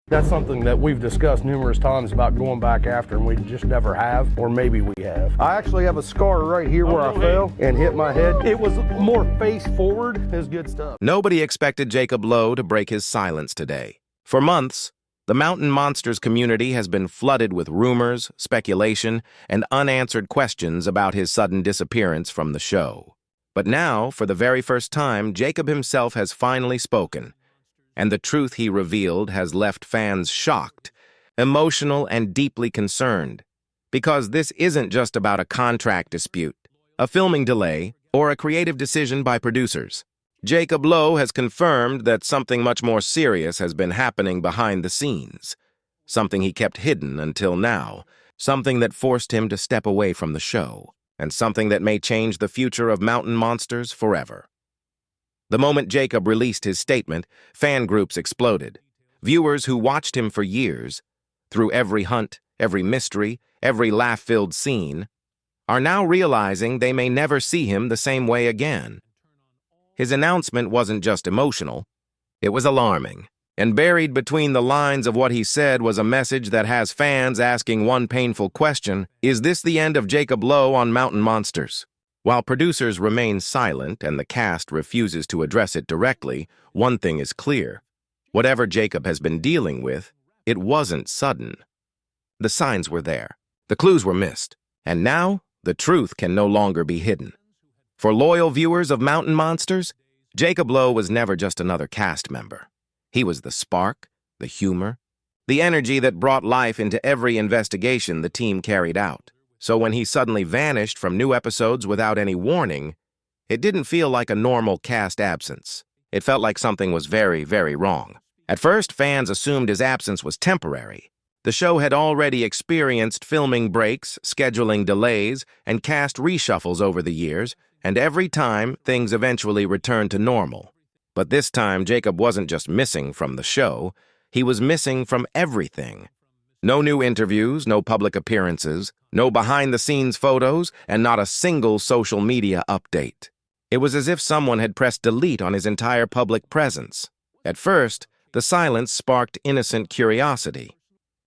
That's something that we've discussed numerous times about going back after, and we just never have, or maybe we have. I actually have a scar right here where I fell and hit my head. It was more face forward. It was good stuff. Nobody expected Jacob Lowe to break his silence today. For months, the Mountain Monsters community has been flooded with rumors, speculation, and unanswered questions about his sudden disappearance from the show. But now, for the very first time, Jacob himself has finally spoken. And the truth he revealed has left fans shocked, emotional, and deeply concerned. Because this isn't just about a contract dispute, a filming delay, or a creative decision by producers. Jacob Lowe has confirmed that something much more serious has been happening behind the scenes. Something he kept hidden until now. Something that forced him to step away from the show. And something that may change the future of Mountain Monsters forever. The moment Jacob released his statement, fan groups exploded. Viewers who watched him for years, through every hunt, every mystery, every laugh-filled scene, are now realizing they may never see him the same way again. His announcement wasn't just emotional, it was alarming. And buried between the lines of what he said was a message that has fans asking one painful question: is this the end of Jacob Lowe on Mountain Monsters? While producers remain silent and the cast refuses to address it directly, one thing is clear. Whatever Jacob has been dealing with, it wasn't sudden. The signs were there. The clues were missed. And now, the truth can no longer be hidden. For loyal viewers of Mountain Monsters, Jacob Lowe was never just another cast member. He was the spark, the humor, the energy that brought life into every investigation the team carried out. So when he suddenly vanished from new episodes without any warning, it didn't feel like a normal cast absence. It felt like something was very, very wrong. At first, fans assumed his absence was temporary. The show had already experienced filming breaks, scheduling delays, and cast reshuffles over the years, and every time, things eventually returned to normal. But this time, Jacob wasn't just missing from the show, he was missing from everything. No new interviews, no public appearances, no behind-the-scenes photos, and not a single social media update. It was as if someone had pressed delete on his entire public presence. At first, the silence sparked innocent curiosity.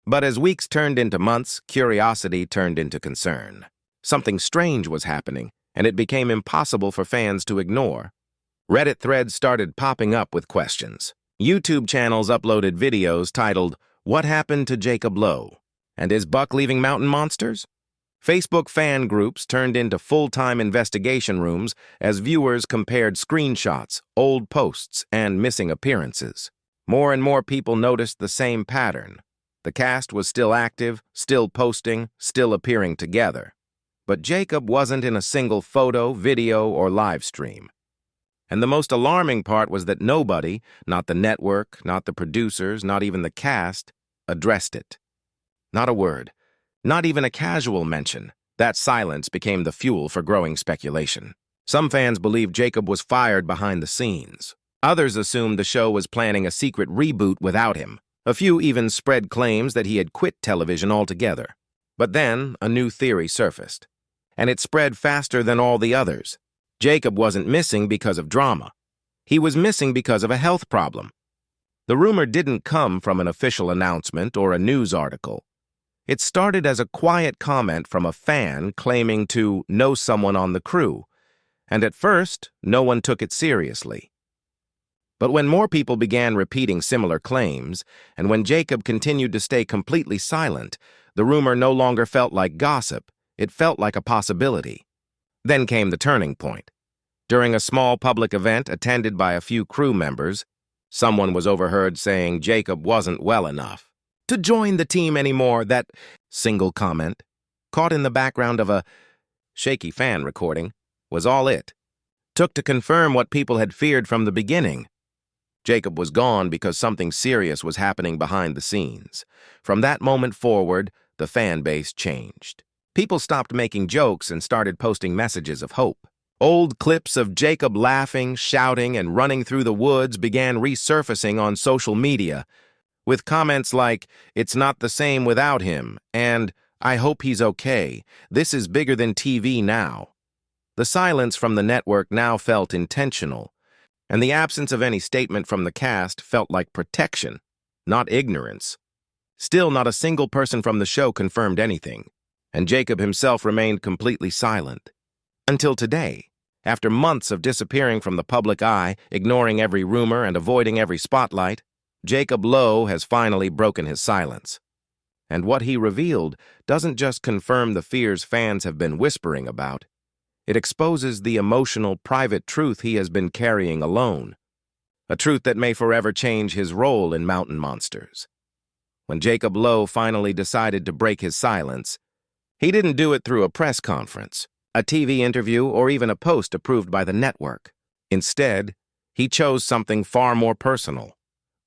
But as weeks turned into months, curiosity turned into concern. Something strange was happening, and it became impossible for fans to ignore. Reddit threads started popping up with questions. YouTube channels uploaded videos titled, "What happened to Jacob Lowe? And is Buck leaving Mountain Monsters?" Facebook fan groups turned into full-time investigation rooms as viewers compared screenshots, old posts, and missing appearances. More and more people noticed the same pattern. The cast was still active, still posting, still appearing together. But Jacob wasn't in a single photo, video, or live stream. And the most alarming part was that nobody, not the network, not the producers, not even the cast, addressed it. Not a word, not even a casual mention. That silence became the fuel for growing speculation. Some fans believed Jacob was fired behind the scenes. Others assumed the show was planning a secret reboot without him. A few even spread claims that he had quit television altogether. But then, a new theory surfaced. And it spread faster than all the others. Jacob wasn't missing because of drama. He was missing because of a health problem. The rumor didn't come from an official announcement or a news article. It started as a quiet comment from a fan claiming to know someone on the crew, and at first, no one took it seriously. But when more people began repeating similar claims, and when Jacob continued to stay completely silent, the rumor no longer felt like gossip, it felt like a possibility. Then came the turning point. During a small public event attended by a few crew members, someone was overheard saying Jacob wasn't well enough to join the team anymore. That single comment, caught in the background of a shaky fan recording, was all it took to confirm what people had feared from the beginning. Jacob was gone because something serious was happening behind the scenes. From that moment forward, the fan base changed. People stopped making jokes and started posting messages of hope. Old clips of Jacob laughing, shouting, and running through the woods began resurfacing on social media, with comments like, "It's not the same without him," and "I hope he's okay. This is bigger than TV now." The silence from the network now felt intentional, and the absence of any statement from the cast felt like protection. not ignorance. Still, not a single person from the show confirmed anything, and Jacob himself remained completely silent. Until today, after months of disappearing from the public eye, ignoring every rumor and avoiding every spotlight, Jacob Lowe has finally broken his silence. And what he revealed doesn't just confirm the fears fans have been whispering about. It exposes the emotional, private truth he has been carrying alone. A truth that may forever change his role in Mountain Monsters. When Jacob Lowe finally decided to break his silence, he didn't do it through a press conference, a TV interview, or even a post approved by the network. Instead, he chose something far more personal.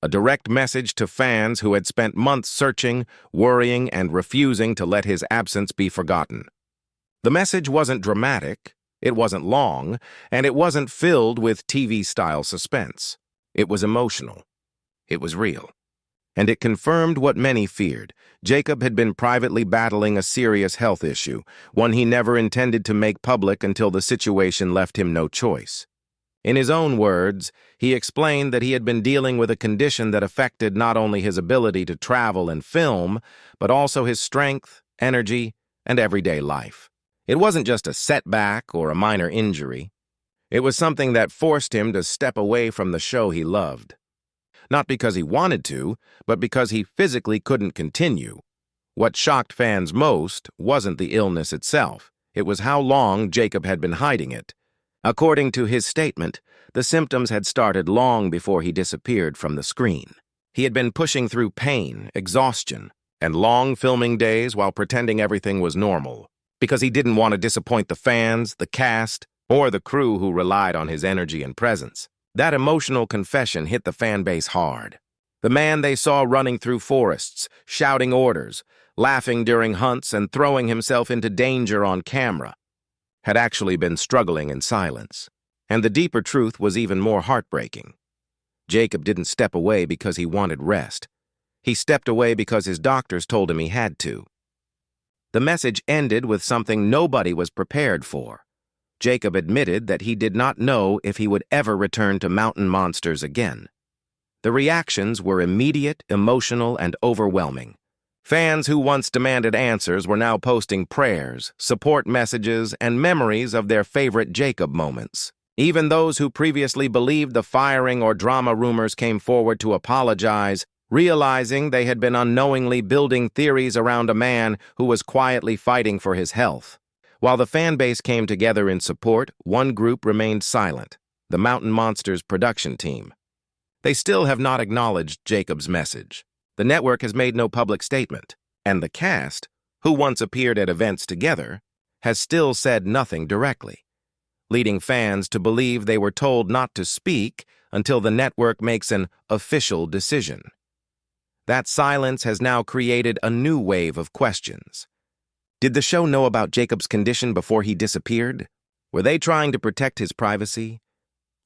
A direct message to fans who had spent months searching, worrying, and refusing to let his absence be forgotten. The message wasn't dramatic, it wasn't long, and it wasn't filled with TV-style suspense. It was emotional. It was real. And it confirmed what many feared. Jacob had been privately battling a serious health issue, one he never intended to make public until the situation left him no choice. In his own words, he explained that he had been dealing with a condition that affected not only his ability to travel and film, but also his strength, energy, and everyday life. It wasn't just a setback or a minor injury. It was something that forced him to step away from the show he loved. Not because he wanted to, but because he physically couldn't continue. What shocked fans most wasn't the illness itself. It was how long Jacob had been hiding it. According to his statement, the symptoms had started long before he disappeared from the screen. He had been pushing through pain, exhaustion, and long filming days while pretending everything was normal, because he didn't want to disappoint the fans, the cast, or the crew who relied on his energy and presence. That emotional confession hit the fan base hard. The man they saw running through forests, shouting orders, laughing during hunts, and throwing himself into danger on camera had actually been struggling in silence. And the deeper truth was even more heartbreaking. Jacob didn't step away because he wanted rest. He stepped away because his doctors told him he had to. The message ended with something nobody was prepared for. Jacob admitted that he did not know if he would ever return to Mountain Monsters again. The reactions were immediate, emotional, and overwhelming. Fans who once demanded answers were now posting prayers, support messages, and memories of their favorite Jacob moments. Even those who previously believed the firing or drama rumors came forward to apologize, realizing they had been unknowingly building theories around a man who was quietly fighting for his health. While the fan base came together in support, one group remained silent, the Mountain Monsters production team. They still have not acknowledged Jacob's message. The network has made no public statement, and the cast, who once appeared at events together, has still said nothing directly, leading fans to believe they were told not to speak until the network makes an official decision. That silence has now created a new wave of questions. Did the show know about Jacob's condition before he disappeared? Were they trying to protect his privacy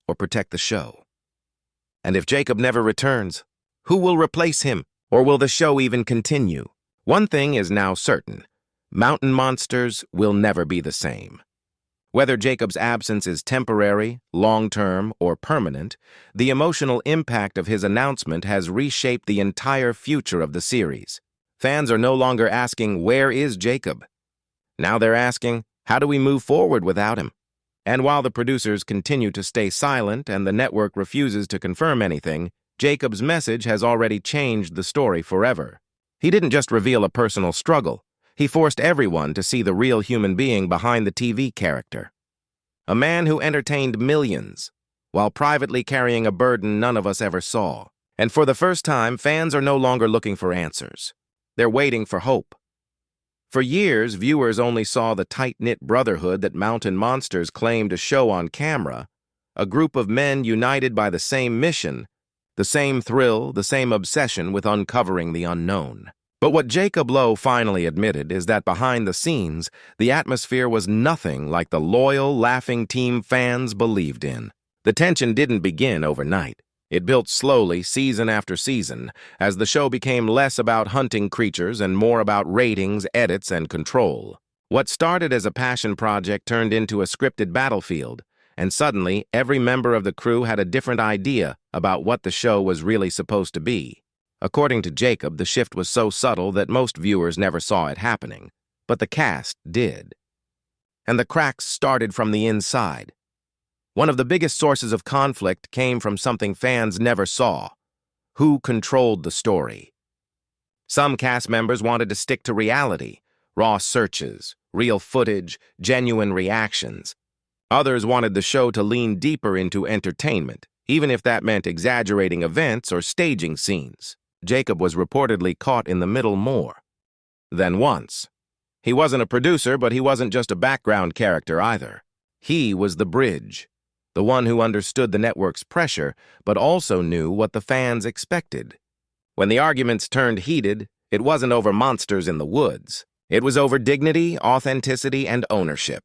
or protect the show? And if Jacob never returns, who will replace him? Or will the show even continue? One thing is now certain. Mountain Monsters will never be the same. Whether Jacob's absence is temporary, long-term, or permanent, the emotional impact of his announcement has reshaped the entire future of the series. Fans are no longer asking, "Where is Jacob?" Now they're asking, "How do we move forward without him?" And while the producers continue to stay silent and the network refuses to confirm anything, Jacob's message has already changed the story forever. He didn't just reveal a personal struggle. He forced everyone to see the real human being behind the TV character. A man who entertained millions, while privately carrying a burden none of us ever saw. And for the first time, fans are no longer looking for answers. They're waiting for hope. For years, viewers only saw the tight-knit brotherhood that Mountain Monsters claimed to show on camera, a group of men united by the same mission, the same thrill, the same obsession with uncovering the unknown. But what Jacob Lowe finally admitted is that behind the scenes, the atmosphere was nothing like the loyal, laughing team fans believed in. The tension didn't begin overnight. It built slowly, season after season, as the show became less about hunting creatures and more about ratings, edits, and control. What started as a passion project turned into a scripted battlefield, and suddenly every member of the crew had a different idea about what the show was really supposed to be. According to Jacob, the shift was so subtle that most viewers never saw it happening, but the cast did. And the cracks started from the inside. One of the biggest sources of conflict came from something fans never saw: who controlled the story. Some cast members wanted to stick to reality, raw searches, real footage, genuine reactions. Others wanted the show to lean deeper into entertainment, even if that meant exaggerating events or staging scenes. Jacob was reportedly caught in the middle more than once. He wasn't a producer, but he wasn't just a background character either. He was the bridge, the one who understood the network's pressure, but also knew what the fans expected. When the arguments turned heated, it wasn't over monsters in the woods. It was over dignity, authenticity, and ownership.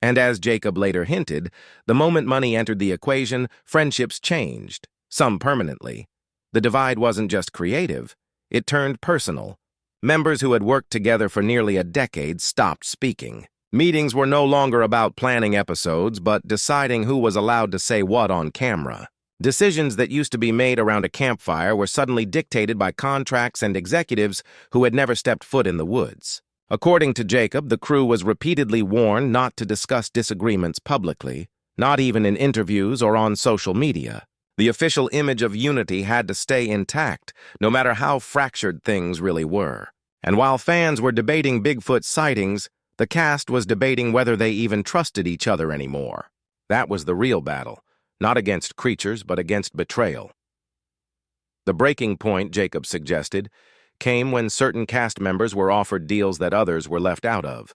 And as Jacob later hinted, the moment money entered the equation, friendships changed, some permanently. The divide wasn't just creative, it turned personal. Members who had worked together for nearly a decade stopped speaking. Meetings were no longer about planning episodes, but deciding who was allowed to say what on camera. Decisions that used to be made around a campfire were suddenly dictated by contracts and executives who had never stepped foot in the woods. According to Jacob, the crew was repeatedly warned not to discuss disagreements publicly, not even in interviews or on social media. The official image of unity had to stay intact, no matter how fractured things really were. And while fans were debating Bigfoot sightings, the cast was debating whether they even trusted each other anymore. That was the real battle, not against creatures, but against betrayal. The breaking point, Jacob suggested, came when certain cast members were offered deals that others were left out of.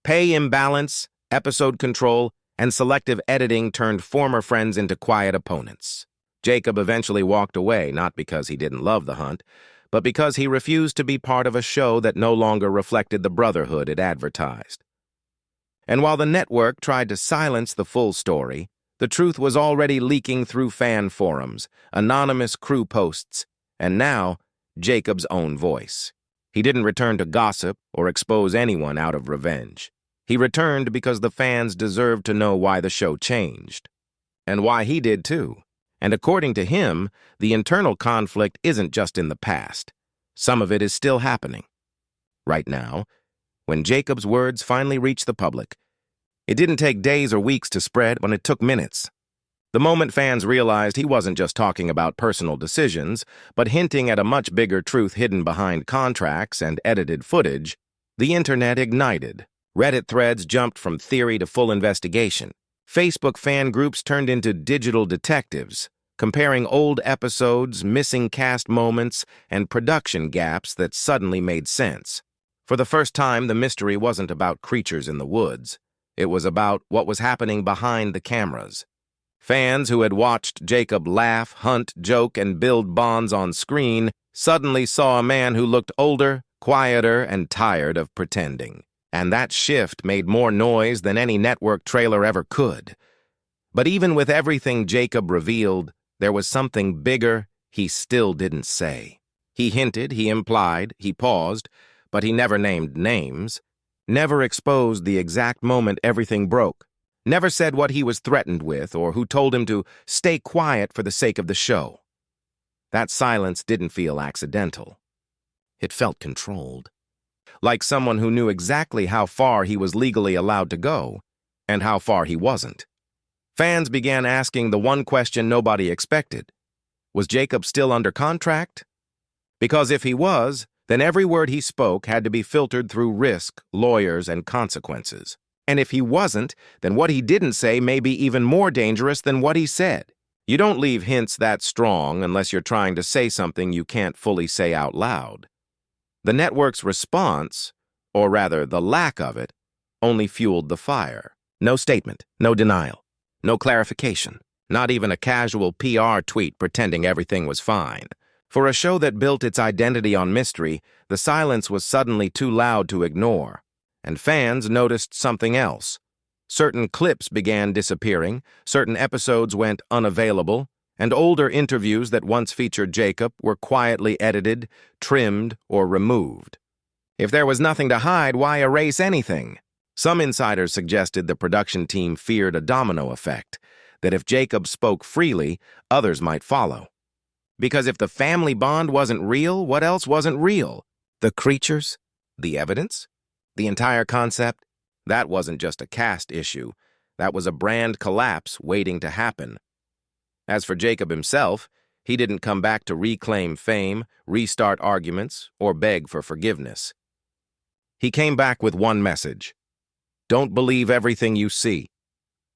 Pay imbalance, episode control, and selective editing turned former friends into quiet opponents. Jacob eventually walked away, not because he didn't love the hunt, but because he refused to be part of a show that no longer reflected the brotherhood it advertised. And while the network tried to silence the full story, the truth was already leaking through fan forums, anonymous crew posts, and now, Jacob's own voice. He didn't return to gossip or expose anyone out of revenge. He returned because the fans deserved to know why the show changed. And why he did too. And according to him, the internal conflict isn't just in the past. Some of it is still happening. Right now, when Jacob's words finally reached the public, it didn't take days or weeks to spread, but it took minutes. The moment fans realized he wasn't just talking about personal decisions, but hinting at a much bigger truth hidden behind contracts and edited footage, the internet ignited. Reddit threads jumped from theory to full investigation. Facebook fan groups turned into digital detectives, comparing old episodes, missing cast moments, and production gaps that suddenly made sense. For the first time, the mystery wasn't about creatures in the woods. It was about what was happening behind the cameras. Fans who had watched Jacob laugh, hunt, joke, and build bonds on screen suddenly saw a man who looked older, quieter, and tired of pretending. And that shift made more noise than any network trailer ever could. But even with everything Jacob revealed, there was something bigger he still didn't say. He hinted, he implied, he paused, but he never named names, never exposed the exact moment everything broke, never said what he was threatened with or who told him to stay quiet for the sake of the show. That silence didn't feel accidental. It felt controlled. Like someone who knew exactly how far he was legally allowed to go, and how far he wasn't. Fans began asking the one question nobody expected. Was Jacob still under contract? Because if he was, then every word he spoke had to be filtered through risk, lawyers, and consequences. And if he wasn't, then what he didn't say may be even more dangerous than what he said. You don't leave hints that strong unless you're trying to say something you can't fully say out loud. The network's response, or rather the lack of it, only fueled the fire. No statement, no denial, no clarification, not even a casual PR tweet pretending everything was fine. For a show that built its identity on mystery, the silence was suddenly too loud to ignore. And fans noticed something else. Certain clips began disappearing, certain episodes went unavailable, and older interviews that once featured Jacob were quietly edited, trimmed, or removed. If there was nothing to hide, why erase anything? Some insiders suggested the production team feared a domino effect, that if Jacob spoke freely, others might follow. Because if the family bond wasn't real, what else wasn't real? The creatures? The evidence? The entire concept? That wasn't just a caste issue. That was a brand collapse waiting to happen. As for Jacob himself, he didn't come back to reclaim fame, restart arguments, or beg for forgiveness. He came back with one message. Don't believe everything you see,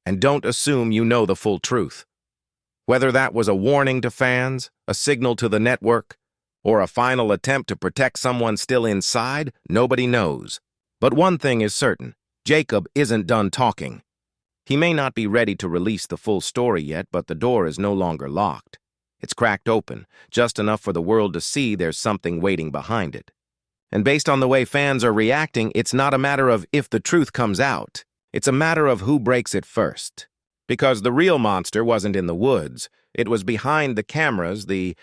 and don't assume you know the full truth. Whether that was a warning to fans, a signal to the network, or a final attempt to protect someone still inside, nobody knows. But one thing is certain, Jacob isn't done talking. He may not be ready to release the full story yet, but the door is no longer locked. It's cracked open, just enough for the world to see there's something waiting behind it. And based on the way fans are reacting, it's not a matter of if the truth comes out. It's a matter of who breaks it first. Because the real monster wasn't in the woods. It was behind the cameras, the